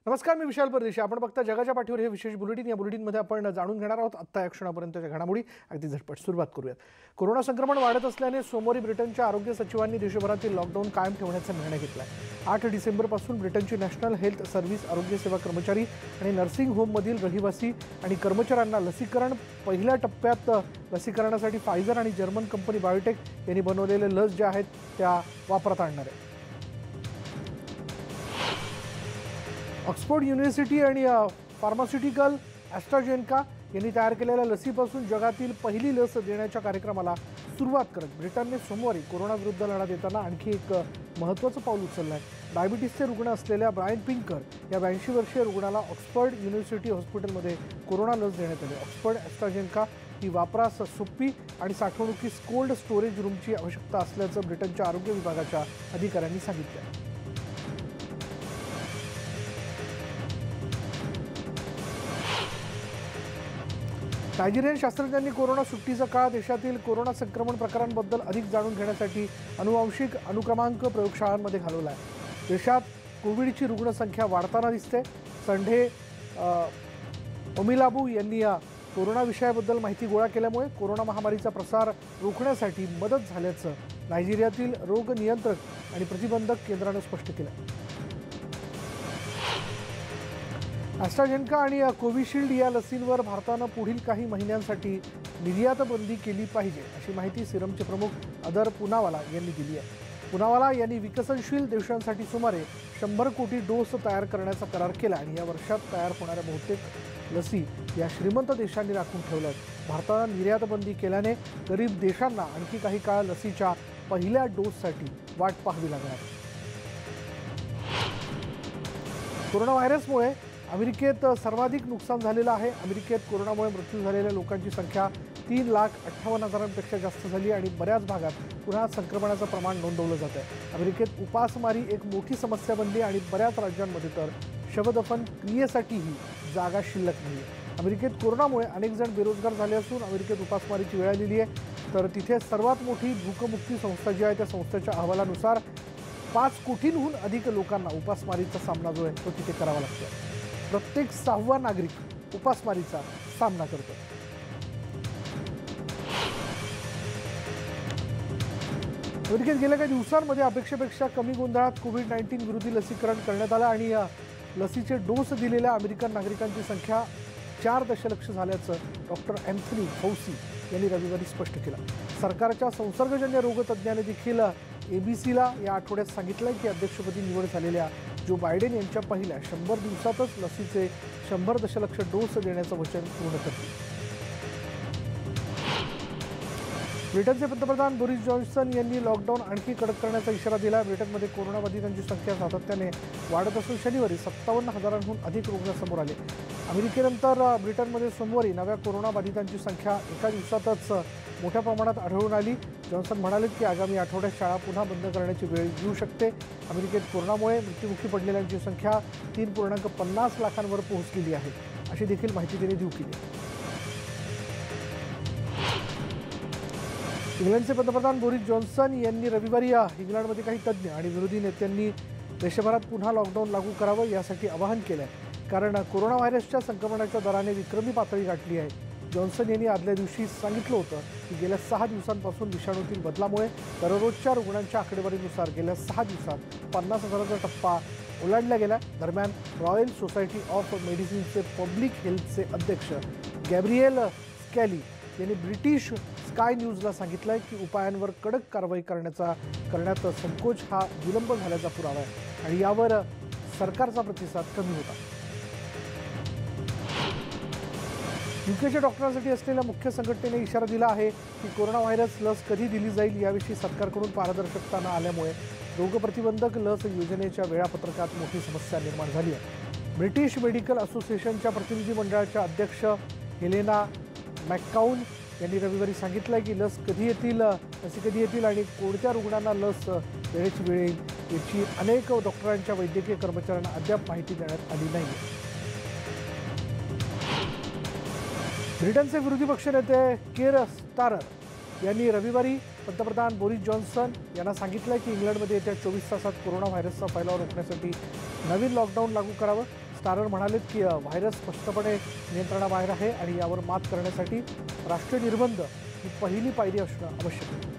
नमस्कार, मी विशाल परदेशी. आपण बघता जगाच्या पाठीवर हे विशेष बुलेटिन. या बुलेटिनमध्ये आपण जाणून घेणार आहोत आत्ता या क्षणापर्यंतच्या घडामोडी. अगदी झटपट सुरुवात करूयात. कोरोना संक्रमण वाढत असल्याने सोमवारी ब्रिटनच्या आरोग्य सचिवांनी देशभरातील लॉकडाऊन कायम ठेवण्याचा निर्णय घेतला आहे. 8 डिसेंबरपासून ब्रिटनची नॅशनल हेल्थ सर्व्हिस आरोग्य सेवा कर्मचारी आणि नर्सिंग होममधील रहिवासी आणि कर्मचाऱ्यांना लसीकरण पहिल्या टप्प्यात लसीकरणासाठी फायझर आणि जर्मन कंपनी बायोटेक यांनी बनवलेले लस ज्या आहेत त्या वापरात आणणार आहे. ऑक्सफोर्ड युनिव्हर्सिटी आणि फार्मास्युटिकल ॲस्ट्राझेनेका यांनी तयार केलेल्या लसीपासून जगातील पहिली लस देण्याच्या कार्यक्रमाला सुरुवात करत ब्रिटनने सोमवारी कोरोनाविरुद्ध लढा देताना आणखी एक महत्त्वाचं पाऊल उचललं आहे. डायबिटीसचे रुग्ण असलेल्या ब्रायन पिंकर या 82 वर्षीय रुग्णाला ऑक्सफर्ड युनिव्हर्सिटी हॉस्पिटलमध्ये कोरोना लस देण्यात आली. ऑक्सफर्ड ॲस्ट्राझेनेका ही वापरास सोपी आणि साठवणुकीस कोल्ड स्टोरेज रूमची आवश्यकता असल्याचं ब्रिटनच्या आरोग्य विभागाच्या अधिकाऱ्यांनी सांगितलं. नायजेरियन शास्त्रज्ञांनी कोरोना सुट्टीचा काळ देशातील कोरोना संक्रमण प्रकारांबद्दल अधिक जाणून घेण्यासाठी अनुवांशिक अनुक्रमांक प्रयोगशाळांमध्ये घालवला आहे. देशात कोविडची रुग्णसंख्या वाढताना दिसते. संडे ओमिलाबू यांनी कोरोना विषयाबद्दल माहिती गोळा केल्यामुळे कोरोना महामारीचा प्रसार रोखण्यासाठी मदत झाल्याचं नायजेरियातील रोग नियंत्रक आणि प्रतिबंधक केंद्रानं स्पष्ट केलं. ॲस्ट्राझेनेका आणि कोविशिल्ड या लसींवर भारतानं पुढील काही महिन्यांसाठी निर्यात बंदी केली पाहिजे अशी माहिती सिरमचे प्रमुख अदर पुनावाला यांनी दिली आहे. पुनावाला यांनी विकसनशील देशांसाठी सुमारे 100 कोटी डोस तयार करण्याचा करार केला आणि या वर्षात तयार होणाऱ्या बहुतेक लसी या श्रीमंत देशांनी राखून ठेवल्या आहेत. भारतानं निर्यात बंदी केल्याने गरीब देशांना आणखी काही काळ लसीच्या पहिल्या डोससाठी वाट पाहावी लागणार. कोरोना व्हायरसमुळे अमेरिकेत सर्वाधिक नुकसान झालेलं आहे. अमेरिकेत कोरोनामुळे मृत्यू झालेल्या लोकांची संख्या 3,58,000पेक्षा जास्त झाली आणि बऱ्याच भागात पुन्हा संक्रमणाचं प्रमाण नोंदवलं जात आहे. अमेरिकेत उपासमारी एक मोठी समस्या बनली आणि बऱ्याच राज्यांमध्ये तर शवदफन क्रियेसाठीही जागा शिल्लक नाही आहे. अमेरिकेत कोरोनामुळे अनेक जण बेरोजगार झाले असून अमेरिकेत उपासमारीची वेळ आलेली आहे. तर तिथे सर्वात मोठी भूकमुक्ती संस्था जी आहे त्या संस्थेच्या अहवालानुसार 5 कोटींहून अधिक लोकांना उपासमारीचा सामना जो आहे तो तिथे करावा लागतो. प्रत्येक 6वा नागरिक उपासमारीचा सामना करतो. अमेरिकेत गेल्या काही दिवसांमध्ये अपेक्षेपेक्षा कमी गोंधळात कोविड-19 विरोधी लसीकरण करण्यात आलं आणि लसीचे डोस दिलेल्या अमेरिकन नागरिकांची संख्या 4 दशलक्ष झाल्याचं डॉक्टर अँथनी फौसी यांनी रविवारी स्पष्ट केलं. सरकारच्या संसर्गजन्य रोगतज्ज्ञाने देखील ABCला या आठवड्यात सांगितलं की अध्यक्षपदी निवड झालेल्या जो बायडेन यांच्या पहिल्या 100 दिवसातच लसीचे 100 दशलक्ष डोस देण्याचं वचन पूर्ण करतील. ब्रिटनचे पंतप्रधान बोरिस जॉन्सन यांनी लॉकडाऊन आणखी कडक करण्याचा इशारा दिला. ब्रिटनमध्ये कोरोनाबाधितांची संख्या सातत्याने वाढत असून शनिवारी 57,000हून अधिक रुग्ण समोर आले. अमेरिकेनंतर ब्रिटनमध्ये सोमवारी नव्या कोरोनाबाधितांची संख्या एका दिवसातच मोठ्या प्रमाणात आढळून आली. जॉन्सन म्हणाले की आगामी आठवड्यात शाळा पुन्हा बंद करण्याची वेळ येऊ शकते. अमेरिकेत कोरोनामुळे मृत्युमुखी पडलेल्यांची संख्या 3.50 लाखांवर पोहोचलेली आहे अशी देखील माहिती त्यांनी देऊ केली. इंग्लंडचे पंतप्रधान बोरिस जॉन्सन यांनी रविवारी इंग्लंडमध्ये काही तज्ज्ञ आणि विरोधी नेत्यांनी देशभरात पुन्हा लॉकडाऊन लागू करावं यासाठी आवाहन केलं आहे. कारण कोरोना व्हायरसच्या संक्रमणाच्या दराने विक्रमी पातळी गाठली आहे. जॉन्सन यांनी आदल्या दिवशी सांगितलं होतं की गेल्या 6 दिवसांपासून विषाणूतील बदलामुळे दररोजच्या रुग्णांच्या आकडेवारीनुसार गेल्या 6 दिवसात 50,000चा टप्पा ओलांडला गेला. दरम्यान रॉयल सोसायटी ऑफ मेडिसिनचे पब्लिक हेल्थचे अध्यक्ष गॅब्रिएल स्कॅली यांनी ब्रिटिश स्काय न्यूजला सांगितलं आहे की उपायांवर कडक कारवाई करण्यात संकोच हा विलंब झाल्याचा पुरावा आहे आणि यावर सरकारचा प्रतिसाद कमी होता. युकेच्या डॉक्टरांसाठी असलेल्या मुख्य संघटनेने इशारा दिला आहे की कोरोना व्हायरस लस कधी दिली जाईल याविषयी सरकारकडून पारदर्शकता न आल्यामुळे रोगप्रतिबंधक लस योजनेच्या वेळापत्रकात मोठी समस्या निर्माण झाली आहे. ब्रिटिश मेडिकल असोसिएशनच्या प्रतिनिधी मंडळाच्या अध्यक्ष हेलेना मॅककाऊन यांनी रविवारी सांगितलं की लसी कधी येतील आणि कोणत्या रुग्णांना लस देण्याची वेळ येईल याची अनेक डॉक्टरांच्या वैद्यकीय कर्मचाऱ्यांना अद्याप माहिती देण्यात आली नाही. ब्रिटनचे विरोधी पक्षनेते केर स्टारर यांनी रविवारी पंतप्रधान बोरिस जॉन्सन यांना सांगितलं की इंग्लंडमध्ये येत्या 24 तासात कोरोना व्हायरसचा फैलाव रोखण्यासाठी नवीन लॉकडाऊन लागू करावं. स्टारर म्हणालेत की व्हायरस स्पष्टपणे नियंत्रणाबाहेर आहे आणि यावर मात करण्यासाठी राष्ट्रीय निर्बंध ही पहिली पायरी असणं आवश्यक आहे.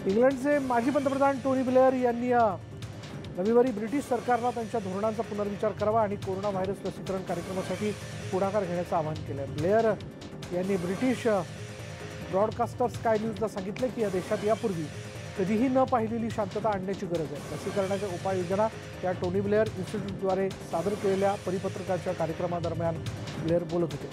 इंग्लंडचे माजी पंतप्रधान टोनी ब्लेअर यांनी रविवारी ब्रिटिश सरकारला त्यांच्या धोरणांचा पुनर्विचार करावा आणि कोरोना व्हायरस लसीकरण कार्यक्रमासाठी पुढाकार घेण्याचं आवाहन केलं आहे. ब्लेअर यांनी ब्रिटिश ब्रॉडकास्टर स्काय न्यूजला सांगितलं की या देशात यापूर्वी कधीही न पाहिलेली शांतता आणण्याची गरज आहे. लसीकरणाच्या उपाययोजना या टोनी ब्लेअर इन्स्टिट्यूटद्वारे सादर केलेल्या परिपत्रकाच्या कार्यक्रमादरम्यान ब्लेअर बोलत होते.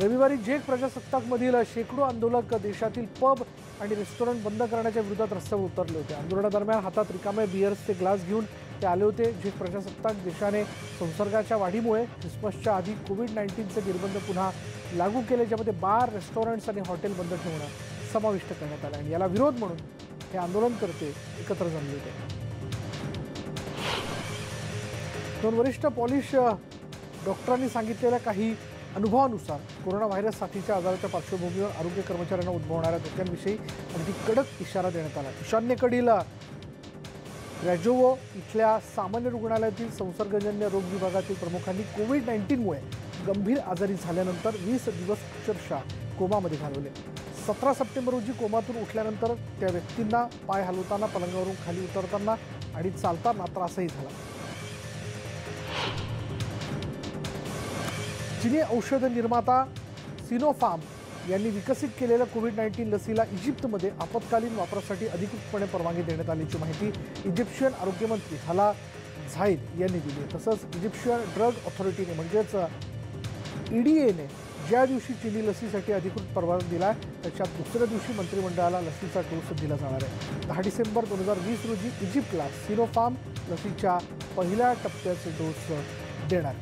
रविवारी झेक प्रजासत्ताकमधील शेकडो आंदोलक देशातील पब आणि रेस्टॉरंट बंद करण्याच्या विरोधात रस्त्यावर उतरले होते. आंदोलनादरम्यान हातात रिकामे बिअर्सचे ग्लास घेऊन ते आले होते. झेक प्रजासत्ताक देशाने संसर्गाच्या वाढीमुळे ख्रिसमसच्या आधी कोविड-19चे निर्बंध पुन्हा लागू केले, ज्यामध्ये बार, रेस्टॉरंट्स आणि हॉटेल बंद ठेवणं समाविष्ट करण्यात आलं आणि याला विरोध म्हणून हे आंदोलनकर्ते एकत्र जमले होते. दोन वरिष्ठ पॉलिश डॉक्टरांनी सांगितलेल्या काही अनुभवानुसार कोरोना व्हायरस साथीच्या आजाराच्या पार्श्वभूमीवर आरोग्य कर्मचाऱ्यांना उद्भवणाऱ्या धोक्यांविषयी आणखी कडक इशारा देण्यात आला. ईशान्येकडील रॅजोवो इथल्या सामान्य रुग्णालयातील संसर्गजन्य रोग विभागातील प्रमुखांनी कोविड-19मुळे गंभीर आजारी झाल्यानंतर 20 दिवस अक्षरशः कोमामध्ये घालवले. 17 सप्टेंबर रोजी कोमातून उठल्यानंतर त्या व्यक्तींना पाय हलवताना, पलंगावरून खाली उतरताना आणि चालताना त्रासही झाला. चीनी औषध निर्माता सिनोफार्म यांनी विकसित केलेल्या कोविड-19 लसीला इजिप्तमध्ये आपत्कालीन वापरासाठी अधिकृतपणे परवानगी देण्यात आल्याची माहिती इजिप्शियन आरोग्यमंत्री हाला झाईद यांनी दिली. तसंच इजिप्शियन ड्रग ऑथॉरिटीने म्हणजेच EDAने ज्या दिवशी चीनी लसीसाठी अधिकृत परवानगी दिला त्याच्या दुसऱ्या दिवशी मंत्रिमंडळाला लसीचा डोस दिला जाणार आहे. 10 डिसेंबर 2020 रोजी इजिप्तला सिनोफार्म लसीच्या पहिल्या टप्प्याचे डोस देणार.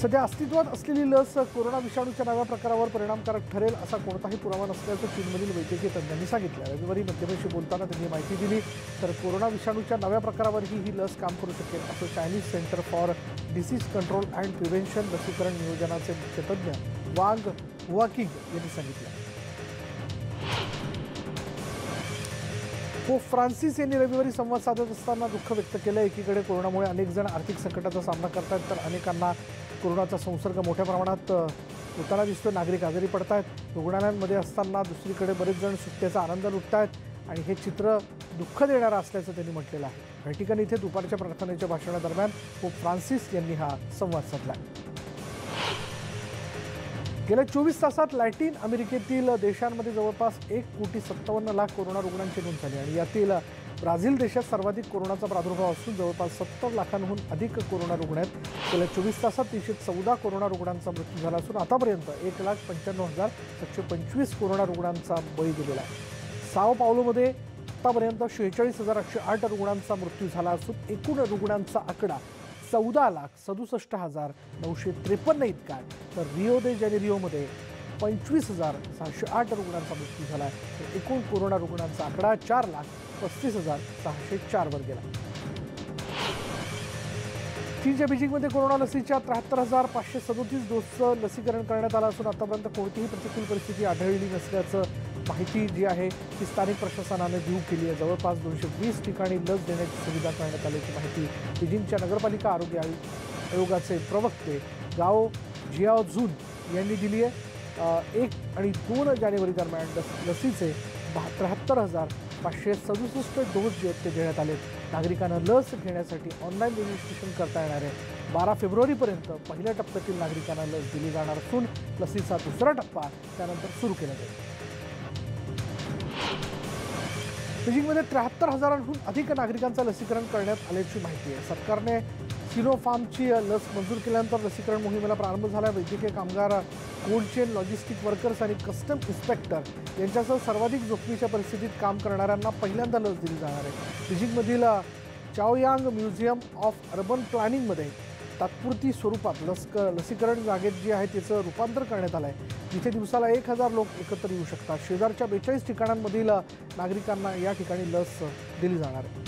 सध्या अस्तित्वात असलेली लस कोरोना विषाणूच्या नव्या प्रकारावर परिणामकारक ठरेल असा कोणताही पुरावा नसल्याचं चीनमधील वैद्यकीय तज्ज्ञांनी सांगितलं. रविवारी मध्यप्रदेशी बोलताना त्यांनी माहिती दिली. तर कोरोना विषाणूच्या नव्या प्रकारावरही ही लस काम करू शकेल असं Chinese centre for disease control and prevention लसीकरण नियोजनाचे मुख्य तज्ज्ञ वांग हुआकिंग यांनी सांगितलं. पोप फ्रान्सिस यांनी रविवारी संवाद साधत असताना दुःख व्यक्त केलं. एकीकडे कोरोनामुळे अनेक जण आर्थिक संकटाचा सामना करतात तर अनेकांना कोरोनाचा संसर्ग मोठ्या प्रमाणात होताना दिसतो. नागरिक आजारी पडत आहेत. रुग्णालयांमध्ये असताना दुसरीकडे बरेच जण सुट्ट्याचा आनंद लुटत आहेत आणि हे चित्र दुःख देणारं असल्याचं त्यांनी म्हटलेलं आहे. व्हॅटिकन इथे दुपारच्या प्रार्थनेच्या भाषणादरम्यान पोप फ्रान्सिस यांनी हा संवाद साधला. गेल्या 24 तासात लॅटिन अमेरिकेतील देशांमध्ये जवळपास 1,57,00,000 कोरोना रुग्णांची नोंद झाली आणि यातील ब्राझील देशात सर्वाधिक कोरोनाचा प्रादुर्भाव असून जवळपास 70 लाखांहून अधिक कोरोना रुग्ण आहेत. गेल्या 24 तासात 314 कोरोना रुग्णांचा मृत्यू झाला असून आतापर्यंत 1,95,725 कोरोना रुग्णांचा बळी दिलेला आहे. साओ पावलोमध्ये आतापर्यंत 46,808 रुग्णांचा मृत्यू झाला असून एकूण रुग्णांचा आकडा 14,67,953 इतका आहे. तर रिओ दे जानेरिओमध्ये 25,608 रुग्णांचा मृत्यू झाला आहे. तर एकूण कोरोना रुग्णांचा आकडा 4,35,604 वर गेला. चीनच्या बीजिंगमध्ये कोरोना लसीच्या 73,537 डोसचं लसीकरण करण्यात आलं असून आतापर्यंत कोणतीही प्रतिकूल परिस्थिती आढळली नसल्याचं माहिती जी आहे ती स्थानिक प्रशासनाने देऊ केली आहे. जवळपास 220 ठिकाणी लस देण्याची सुविधा करण्यात आल्याची माहिती बीजिंगच्या नगरपालिका आरोग्य आयोगाचे प्रवक्ते गाओ जियाओझुन यांनी दिली आहे. 1 आणि 2 जानेवारी दरम्यान लसीचे 73,567 डोस जे आहेत ते देण्यात आले. नागरिकांना लस घेण्यासाठी ऑनलाईन रजिस्ट्रेशन करता येणार आहे. 12 फेब्रुवारीपर्यंत पहिल्या टप्प्यातील नागरिकांना लस दिली जाणार असून लसीचा दुसरा टप्पा त्यानंतर सुरू केला जाईल. बीजिंगमध्ये 73,000हून अधिक नागरिकांचं लसीकरण करण्यात आल्याची माहिती आहे. सरकारने सिनोफार्मची लस मंजूर केल्यानंतर लसीकरण मोहिमेला प्रारंभ झाला. वैद्यकीय कामगार, कोल्ड चेन, लॉजिस्टिक वर्कर्स आणि कस्टम इन्स्पेक्टर यांच्यासह सर्वाधिक जोखमीच्या परिस्थितीत काम करणाऱ्यांना पहिल्यांदा लस दिली जाणार आहे. बीजिंगमधील चाओयांग म्युझियम ऑफ अर्बन प्लॅनिंगमध्ये तात्पुरती स्वरूपात लसीकरण जागेत जी आहे त्याचं रूपांतर करण्यात आलं आहे, जिथे दिवसाला 1,000 लोक एकत्र येऊ शकतात. शेजारच्या 42 ठिकाणांमधील नागरिकांना या ठिकाणी लस दिली जाणार आहे.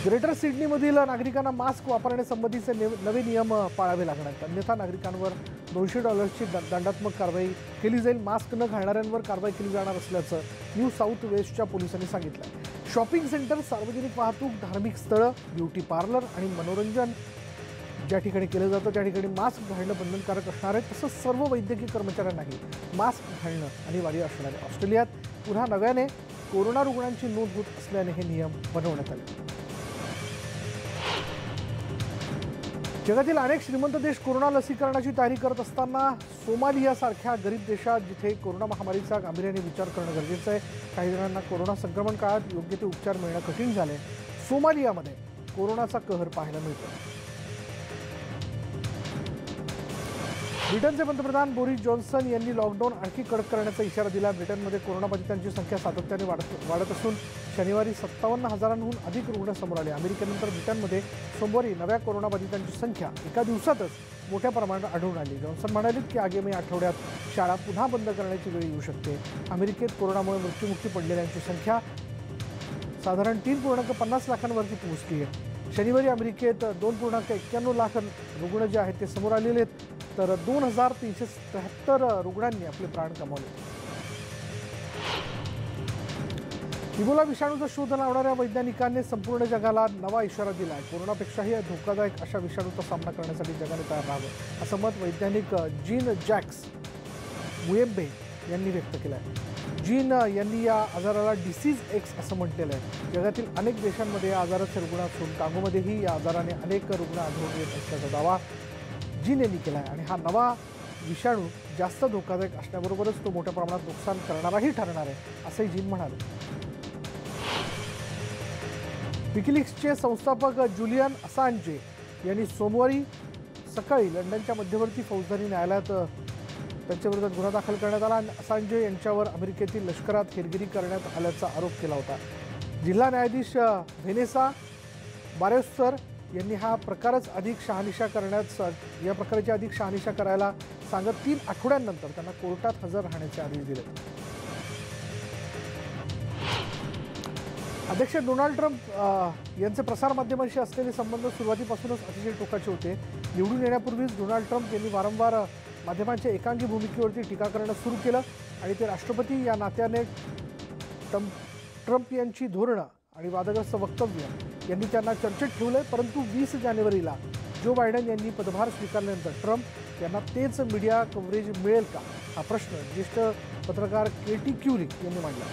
ग्रेटर सिडनीमधील नागरिकांना मास्क वापरण्यासंबंधीचे नवे नियम पाळावे लागणार आहेत, अन्यथा नागरिकांवर $200ची दंडात्मक कारवाई केली जाईल। मास्क न घालणाऱ्यांवर कारवाई केली जाणार असल्याचं न्यू साऊथ वेस्टच्या पोलिसांनी सांगितलं। शॉपिंग सेंटर, सार्वजनिक वाहतूक, धार्मिक स्थळं, ब्युटी पार्लर आणि मनोरंजन ज्या ठिकाणी केलं जातं त्या ठिकाणी मास्क घालणं बंधनकारक असणार आहे। तसंच सर्व वैद्यकीय कर्मचाऱ्यांनाही मास्क घालणं अनिवार्य असणार आहे। ऑस्ट्रेलियात पुन्हा नव्याने कोरोना रुग्णांची नोंद होत असल्याने हे नियम बनवण्यात आले। जगातील अनेक श्रीमंत देश कोरोना लसीकरणाची तयारी करत असताना सोमालियासारख्या गरीब देशात जिथे कोरोना महामारीचा गांभीर्याने विचार करणं गरजेचं आहे, काही जणांना कोरोना संक्रमण काळात योग्य ते उपचार मिळणं कठीण झाले। सोमालियामध्ये कोरोनाचा कहर पाहायला मिळतो। ब्रिटनचे पंतप्रधान बोरिस जॉन्सन यांनी लॉकडाऊन आणखी कडक करण्याचा इशारा दिला। ब्रिटनमध्ये कोरोनाबाधितांची संख्या सातत्याने वाढत असून शनिवारी 57,000हून अधिक रुग्ण समोर आले। अमेरिकेनंतर ब्रिटनमध्ये सोमवारी नव्या कोरोनाबाधितांची संख्या एका दिवसातच मोठ्या प्रमाणात आढळून आली। जॉन्सन म्हणाले की आगामी आठवड्यात शाळा पुन्हा बंद करण्याची वेळ येऊ शकते। अमेरिकेत कोरोनामुळे मृत्युमुखी पडलेल्यांची संख्या साधारण 3.50 लाखांवरती पोहोचली आहे। शनिवारी अमेरिकेत 2.91 लाख रुग्ण जे आहेत ते समोर आलेले आहेत, तर 2,373 रुग्णांनी आपले प्राण गमावले। इबोला विषाणूचा शोध लावणाऱ्या वैज्ञानिकांनी संपूर्ण जगाला नवा इशारा दिला आहे। कोरोनापेक्षाही धोकादायक अशा विषाणूचा सामना करण्यासाठी जगाने तयार राहावं असं मत वैज्ञानिक जीन जॅक्स मुएम्बे यांनी व्यक्त केलं आहे। जीन यांनी या आजाराला डिसीज एक्स असं म्हटलेलं आहे। जगातील अनेक देशांमध्ये या आजाराचे रुग्ण असून कांगोमध्येही या आजाराने अनेक रुग्ण आढळून येत असल्याचा दावा जीन यांनी केला आहे। आणि हा नवा विषाणू जास्त धोकादायक असण्याबरोबरच तो मोठ्या प्रमाणात नुकसान करणाराही ठरणार आहे असंही जीन म्हणाले। विकिलीक्सचे संस्थापक जुलियन असांजे यांनी सोमवारी सकाळी लंडनच्या मध्यवर्ती फौजदारी न्यायालयात त्यांच्याविरोधात गुन्हा दाखल करण्यात आला। असांजे यांच्यावर अमेरिकेतील लष्करात हेरगिरी करण्यात आल्याचा आरोप केला होता। जिल्हा न्यायाधीश व्हेनेसा बारेस्टर यांनी हा प्रकारच अधिक शहानिशा या प्रकाराची अधिक शहानिशा करायला सांगत 3 आठवड्यांनंतर त्यांना कोर्टात हजर राहण्याचे आदेश दिले। अध्यक्ष डोनाल्ड ट्रम्प यांचे प्रसारमाध्यमांशी असलेले संबंध सुरुवातीपासूनच अतिशय टोकाचे होते। निवडून येण्यापूर्वीच डोनाल्ड ट्रम्प यांनी वारंवार माध्यमांच्या एकांगी भूमिकेवरती टीका करणं सुरू केलं आणि ते राष्ट्रपती या नात्याने ट्रम्प यांची धोरणं आणि वादग्रस्त वक्तव्य यांनी त्यांना चर्चेत ठेवलंय। परंतु 20 जानेवारीला जो बायडन यांनी पदभार स्वीकारल्यानंतर ट्रम्प यांना तेच मीडिया कव्हरेज मिळेल का हा प्रश्न ज्येष्ठ पत्रकार केटी क्युरिक यांनी मांडला।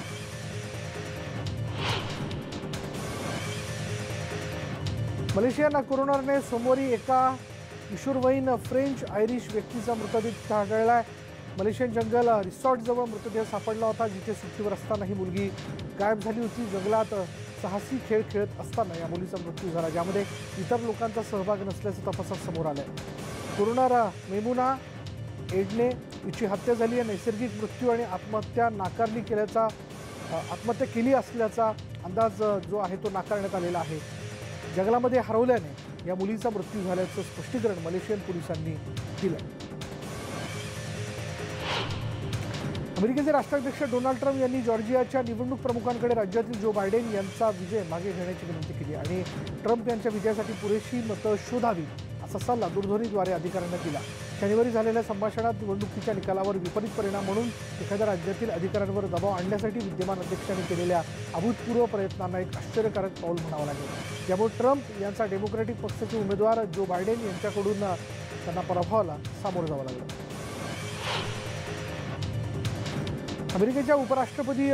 मलेशियाना कोरोनाने सोमवारी एका किशोरवयीन फ्रेंच आयरिश व्यक्तीचा मृतदेह तिथे आढळला आहे। मलेशियन जंगल रिसॉर्टजवळ मृतदेह सापडला होता, जिथे सुट्टीवर असताना ही मुलगी गायब झाली होती। जंगलात साहसी खेळ खेळत असताना या मुलीचा मृत्यू झाला, ज्यामध्ये इतर लोकांचा सहभाग नसल्याचं तपासात समोर आलंय। कोरोना मेमुना एडने हिची हत्या झाली आहे। नैसर्गिक मृत्यू आणि आत्महत्या केली असल्याचा अंदाज जो आहे तो नाकारण्यात आलेला आहे। जंगलामध्ये हरवल्याने या मुलीचा मृत्यू झाल्याचं स्पष्टीकरण मलेशियन पोलिसांनी दिलं। अमेरिकेचे राष्ट्राध्यक्ष डोनाल्ड ट्रम्प यांनी जॉर्जियाच्या निवडणूक प्रमुखांकडे राज्यातील जो बायडेन यांचा विजय मागे घेण्याची विनंती केली आणि ट्रम्प यांच्या विजयासाठी पुरेशी मतं शोधावी असा सल्ला दूरध्वनीद्वारे अधिकाऱ्यांना दिला। शनिवारी झालेल्या संभाषणात निवडणुकीच्या निकालावर विपरीत परिणाम म्हणून एखाद्या राज्यातील अधिकाऱ्यांवर दबाव आणण्यासाठी विद्यमान अध्यक्षांनी केलेल्या अभूतपूर्व प्रयत्नांना एक आश्चर्यकारक पाऊल म्हणावं लागेल, ज्यामुळे ट्रम्प यांचा डेमोक्रॅटिक पक्षाचे उमेदवार जो बायडेन यांच्याकडून त्यांना पराभवाला सामोरं जावं लागलं। अमेरिकेच्या उपराष्ट्रपती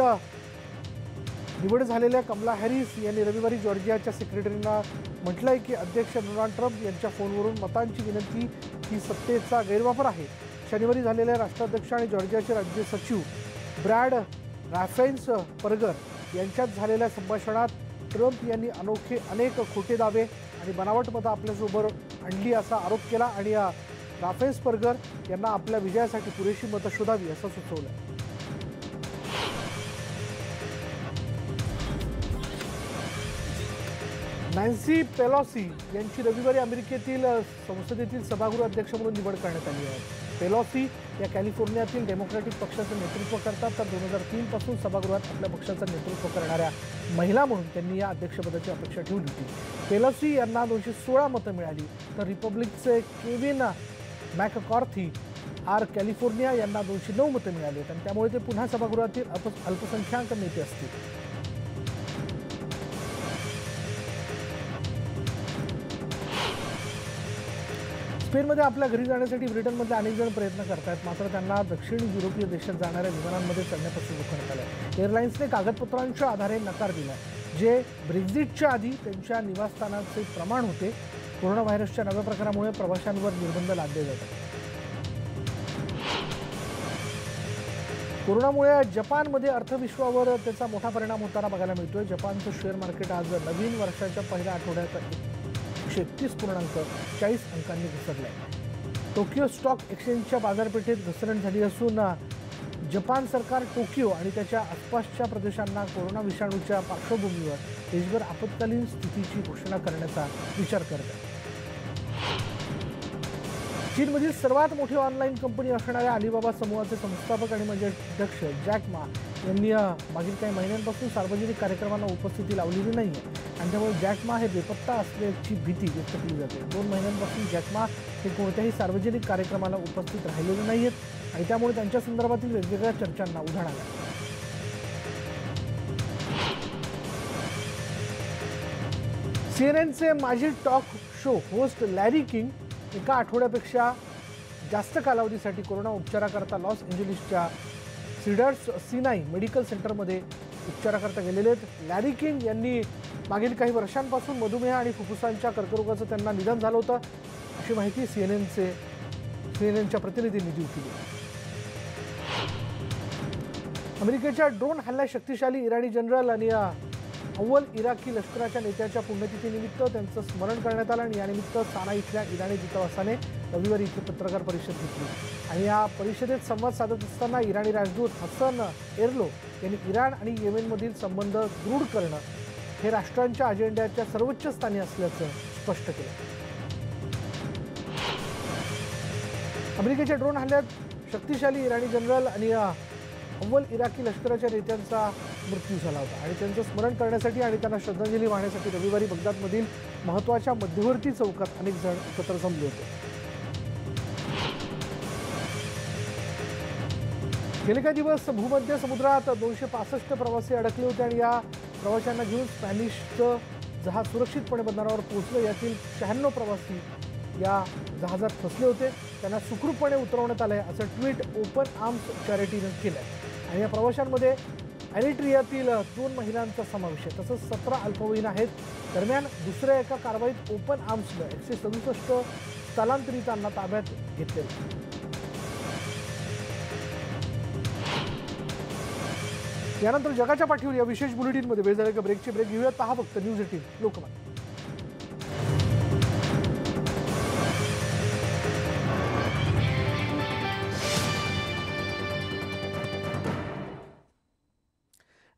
निवड झालेल्या कमला हॅरिस यांनी रविवारी जॉर्जियाच्या सेक्रेटरींना म्हटलंय की अध्यक्ष डोनाल्ड ट्रम्प यांच्या फोनवरून मतांची विनंती ही सत्तेचा गैरवापर आहे। शनिवारी झालेल्या राष्ट्राध्यक्ष आणि जॉर्जियाचे राज्य सचिव ब्रॅड राफेन्सबर्गर यांच्यात झालेल्या संभाषणात ट्रम्प यांनी अनेक खोटे दावे आणि बनावट मतं आपल्यासोबत आणली असा आरोप केला आणि राफेन्सबर्गर यांना आपल्या विजयासाठी पुरेशी मतं शोधावी असं सुचवलं। नॅन्सी पेलोसी यांची रविवारी अमेरिकेतील संसदेतील सभागृह अध्यक्ष म्हणून निवड करण्यात आली आहे. पेलोसी या कॅलिफोर्नियातील डेमोक्रॅटिक पक्षाचं नेतृत्व करतात. तर 2003 पासून सभागृहात आपल्या पक्षाचं नेतृत्व करणाऱ्या महिला म्हणून त्यांनी या अध्यक्षपदाची अपेक्षा ठेवली होती. पेलोसी यांना 216 मतं मिळाली, तर रिपब्लिकचे केविन मॅककॉर्थी आर कॅलिफोर्निया यांना 209 मतं मिळाली आणि त्यामुळे ते पुन्हा सभागृहातील अल्पसंख्याक नेते असतील. स्पेनमध्ये आपल्या घरी जाण्यासाठी ब्रिटनमधले अनेक जण प्रयत्न करतात, मात्र त्यांना दक्षिण युरोपीय देशात जाणाऱ्या विमानांमध्ये चढण्यापासून रोखण्यात आलं. एअरलाईन्सने कागदपत्रांच्या आधारे नकार दिला, जे ब्रेक्झिटच्या आधी त्यांच्या निवासस्थानाचे प्रमाण होते. कोरोना व्हायरसच्या नव्या प्रकारामुळे प्रवाशांवर निर्बंध लादले जातात. कोरोनामुळे जपानमध्ये अर्थविश्वावर त्याचा मोठा परिणाम होताना बघायला मिळतोय. जपानचं शेअर मार्केट आज नवीन वर्षाच्या पहिल्या आठवड्यात 131.40 अंकांनी घसरलंय. टोकियो स्टॉक एक्सचेंजच्या बाजारपेठेत घसरण झाली असून जपान सरकार टोकियो आणि त्याच्या आसपासच्या प्रदेशांना कोरोना विषाणूच्या पार्श्वभूमीवर देशभर आपत्कालीन स्थितीची घोषणा करण्याचा विचार करत आहे. चीनमधील सर्वात मोठी ऑनलाईन कंपनी असणाऱ्या अलिबाबा समूहाचे संस्थापक आणि माजी अध्यक्ष जॅक मा यांनी मागील काही महिन्यांपासून सार्वजनिक कार्यक्रमांना उपस्थिती लावलेली नाही आहे आणि त्यामुळे जॅक मा हे बेपत्ता असल्याची भीती व्यक्त केली जाते. 2 महिन्यांपासून जॅक मा हे कोणत्याही सार्वजनिक कार्यक्रमाला उपस्थित राहिलेले नाही आहेत आणि त्यामुळे त्यांच्या संदर्भातील वेगवेगळ्या चर्चांना उधाण आलं. सीएनएनचे माजी talk show host Larry King एका आठवड्यापेक्षा जास्त कालावधीसाठी कोरोना उपचाराकरता लॉस एंजलिसच्या सीडर्स सिनाई मेडिकल सेंटरमध्ये उपचाराकरता गेलेले आहेत. लॅरी किंग यांनी मागील काही वर्षांपासून मधुमेह आणि फुफ्फुसांच्या कर्करोगाचं त्यांना निधन झालं होतं, अशी माहिती सीएनएनच्या प्रतिनिधींनी दिली. अमेरिकेच्या ड्रोन हल्ल्यात शक्तिशाली इराणी जनरल आणि अव्वल इराकी लष्कराच्या नेत्याच्या पुण्यतिथीनिमित्त त्यांचं स्मरण करण्यात आलं आणि यानिमित्त साना इथल्या इराणी दूतावासाने रविवारी इथे पत्रकार परिषद घेतली आणि या परिषदेत संवाद साधत असताना इराणी राजदूत हसन एर्लो यांनी इराण आणि येमेनमधील संबंध दृढ करणं हे राष्ट्रांच्या अजेंड्याच्या सर्वोच्च स्थानी असल्याचं स्पष्ट केलं. अमेरिकेच्या ड्रोन हल्ल्यात शक्तिशाली इराणी जनरल आणि अव्वल इराकी लष्कराच्या नेत्यांचा मृत्यू झाला होता आणि त्यांचं स्मरण करण्यासाठी आणि त्यांना श्रद्धांजली वाहण्यासाठी रविवारी बगदादमधील महत्त्वाच्या मध्यवर्ती चौकात अनेक जण एकत्र जमले होते. गेले काही दिवस भूमध्य समुद्रात 265 प्रवासी अडकले होते आणि या प्रवाशांना घेऊन स्पॅनिशचं जहाज सुरक्षितपणे बंदरावर पोहोचलं. यातील 96 प्रवासी या जहाजात फसले होते. त्यांना सुखरूपपणे उतरवण्यात आलंय असं ट्विट ओपन आर्म्स चॅरिटीनं केलंय आणि या प्रवाशांमध्ये एरिट्रियातील 2 महिलांचा समावेश आहे, तसंच 17 अल्पवयीन आहेत. दरम्यान दुसऱ्या एका कारवाईत ओपन आर्म्सनं 167 स्थलांतरितांना ताब्यात घेतले. यानंतर जगाच्या पाठीवर या विशेष बुलेटिनमध्ये वेळ झाला का ब्रेक घेऊयात. पहा फक्त न्यूज 18 लोकमत.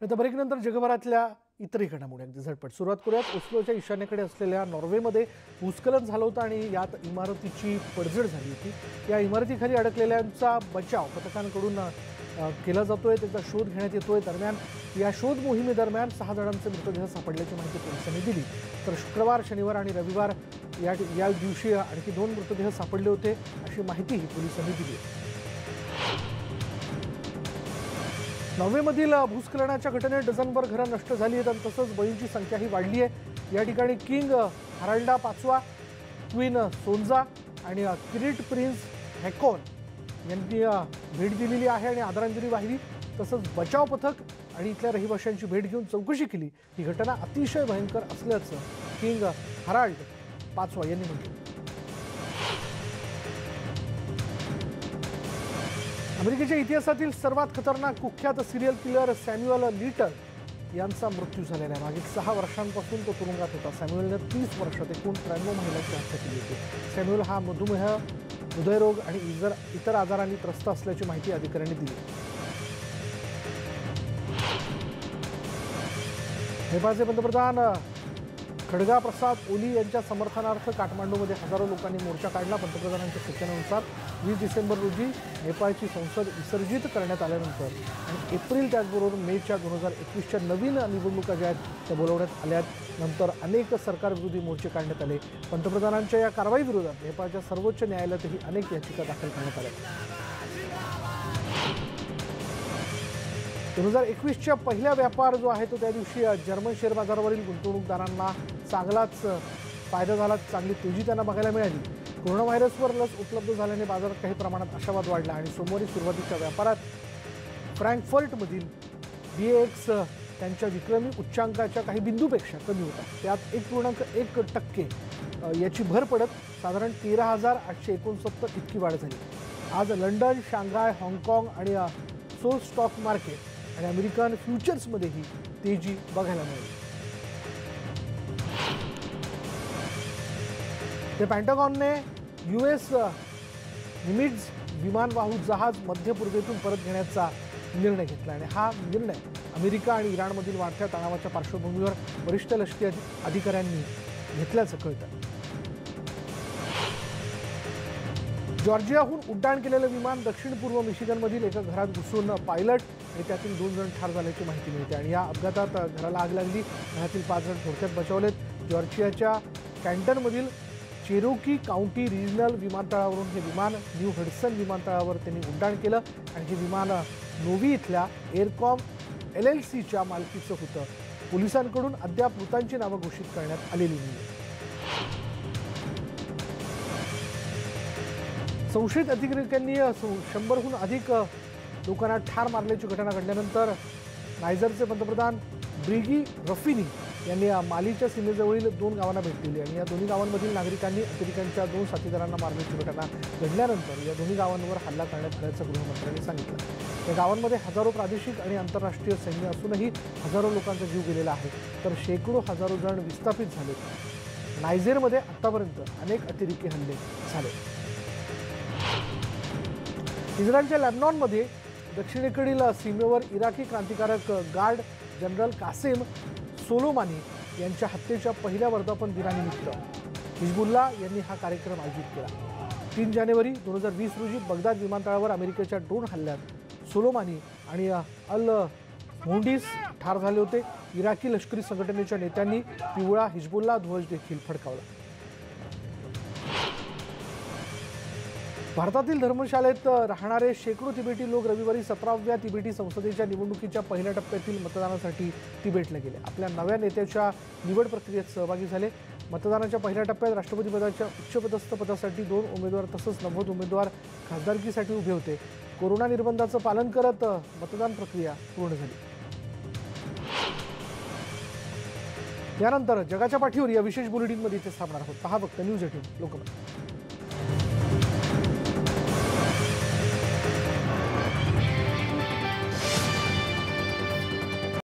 आता ब्रेकनंतर जगभरातल्या इतरही घडामोडी अगदी झटपट सुरुवात करूयात. ओस्लोच्या ईशान्येकडे असलेल्या नॉर्वेमध्ये भूस्खलन झालं होतं आणि यात इमारतीची पडझड झाली होती. या इमारतीखाली अडकलेल्यांचा बचाव पथकांकडून केला जातोय, त्याचा शोध घेण्यात येतोय. दरम्यान या शोध मोहिमेदरम्यान 6 जणांचे मृतदेह सापडल्याची माहिती पोलिसांनी दिली. तर शुक्रवार, शनिवार आणि रविवार या दिवशी आणखी 2 मृतदेह सापडले होते अशी माहितीही पोलिसांनी दिली. नॉर्वेमधील भूस्खलनाच्या घटनेत डझनभर घरं नष्ट झाली आहेत आणि तसंच बळींची संख्याही वाढली आहे. या ठिकाणी किंग हराल्डा 5वा, क्वीन सोन्जा आणि किरीट प्रिन्स हॅकॉन यांनी भेट दिलेली आहे आणि आदरांजली वाहिली. तसंच बचाव पथक आणि इथल्या रहिवाशांची भेट घेऊन चौकशी केली. ही घटना अतिशय भयंकर असल्याचं किंग हराल्ड 5वा यांनी म्हटलं. अमेरिकेच्या इतिहासातील सर्वात खतरनाक कुख्यात सिरियल किलर सॅम्युअल लिटल यांचा मृत्यू झालेला आहे. मागील 6 वर्षांपासून तो तुरुंगात होता. सॅम्युअलने 30 वर्षात एकूण 93 महिलांची हत्या केली होती. सॅम्युअल हा मधुमेह, हृदयरोग आणि इतर आजारांनी त्रस्त असल्याची माहिती अधिकाऱ्यांनी दिली. नेपाळचे पंतप्रधान खडगा प्रसाद ओली यांच्या समर्थनार्थ काठमांडूमध्ये हजारो लोकांनी मोर्चा काढला। पंतप्रधानांच्या सूचनेनुसार 20 डिसेंबर रोजी नेपाळची संसद विसर्जित करण्यात आल्यानंतर आणि एप्रिल त्याचबरोबर मेच्या 2021च्या नवीन निवडणुका ज्या आहेत त्या बोलवण्यात आल्यात नंतर अनेक सरकारविरोधी मोर्चे काढण्यात आले। पंतप्रधानांच्या या कारवाईविरोधात नेपाळच्या सर्वोच्च न्यायालयातही अनेक याचिका दाखल करण्यात आल्या। 2021च्या पहिला व्यापार जो आहे तो त्या दिवशी जर्मन शेअर बाजारावरील गुंतवणूकदारांना चांगलाच फायदा झाला, चांगली तेजी त्यांना बघायला मिळाली। कोरोना व्हायरसवर लस उपलब्ध झाल्याने बाजारात काही प्रमाणात आशावाद वाढला आणि सोमवारी सुरुवातीच्या व्यापारात फ्रँकफर्टमधील DAX त्यांच्या विक्रमी उच्चांकाच्या काही बिंदूपेक्षा कमी होता। त्यात 1.1% याची भर पडत साधारण 13,869 इतकी वाढ झाली। आज लंडन, शांघाय, हाँगकाँग आणि सोल स्टॉक मार्केट आणि अमेरिकन फ्युचर्समध्येही तेजी बघायला मिळाली। ते पेंटागॉनने US निमिट्झ विमानवाहू जहाज मध्य पूर्वेतून परत घेण्याचा निर्णय घेतला आणि हा निर्णय अमेरिका आणि इराणमधील वाढत्या तणावाच्या पार्श्वभूमीवर वरिष्ठ लष्करी अधिकाऱ्यांनी घेतल्याचं कळतं। जॉर्जियाहून उड्डाण केलेलं विमान दक्षिण पूर्व मिशिगनमधील एका घरात घुसून पायलट आणि त्यातील 2 जण ठार झाल्याची माहिती मिळते आणि या अपघातात घराला आग लागली। घरातील 5 जण थोडक्यात बचावलेत। जॉर्जियाच्या कॅन्टनमधील चेरोकी काउंटी रिजनल विमानतळावरून हे विमान न्यू हडसन विमानतळावर त्यांनी उड्डाण केलं आणि हे विमान नोवी इथल्या एअरकॉम LLCच्या मालकीचं होतं। पोलिसांकडून अद्याप मृतांची नावं घोषित करण्यात आलेली नाही। संशयित अतिरेक्यांनी 100हून अधिक लोकांना ठार मारल्याची घटना घडल्यानंतर नायजरचे पंतप्रधान ब्रिगी रफिनी यांनी मालीच्या सीमेजवळील 2 गावांना भेट दिली आणि या दोन्ही गावांमधील नागरिकांनी अतिरेक्यांच्या 2 साथीदारांना मारल्याची घटना घडल्यानंतर या दोन्ही गावांवर हल्ला करण्यात आल्याचं गृहमंत्र्यांनी सांगितलं। या गावांमध्ये हजारो प्रादेशिक आणि आंतरराष्ट्रीय सैन्य असूनही हजारो लोकांचा जीव गेलेला आहे तर शेकडो हजारो जण विस्थापित झाले। नायजेरमध्ये आतापर्यंत अनेक अतिरेकी हल्ले झाले। इस्रायलच्या लेबनॉनमध्ये दक्षिणेकडील सीमेवर इराकी क्रांतिकारक गार्ड जनरल कासेम सोलोमानी यांच्या हत्येच्या पहिल्या वर्धापन दिनानिमित्त हिजबुल्लाह यांनी हा कार्यक्रम आयोजित केला। 3 जानेवारी 2020 रोजी बगदाद विमानतळावर अमेरिकेच्या ड्रोन हल्ल्यात सोलोमानी आणि अल मुहंडिस ठार झाले होते। इराकी लष्करी संघटनेच्या नेत्यांनी पिवळा हिजबुल्लाह ध्वज देखील फडकावला। भारतातील धर्मशाळेत राहणारे शेकडो तिबेटी लोक रविवारी 17व्या तिबेटी संसदेच्या निवडणुकीच्या पहिल्या टप्प्यातील मतदानासाठी तिबेटला गेले। आपल्या नव्या नेत्याच्या निवड प्रक्रियेत सहभागी झाले। मतदानाच्या पहिल्या टप्प्यात राष्ट्रपतीपदाच्या उच्चपदस्थ पदासाठी 2 उमेदवार तसंच 90 उमेदवार खासदारकीसाठी उभे होते। कोरोना निर्बंधांचं पालन करत मतदान प्रक्रिया पूर्ण झाली। यानंतर जगाच्या पाठीवर या विशेष बुलेटिनमध्ये इथे थांबणार आहोत। पहा फक्त न्यूज 18 लोकमत।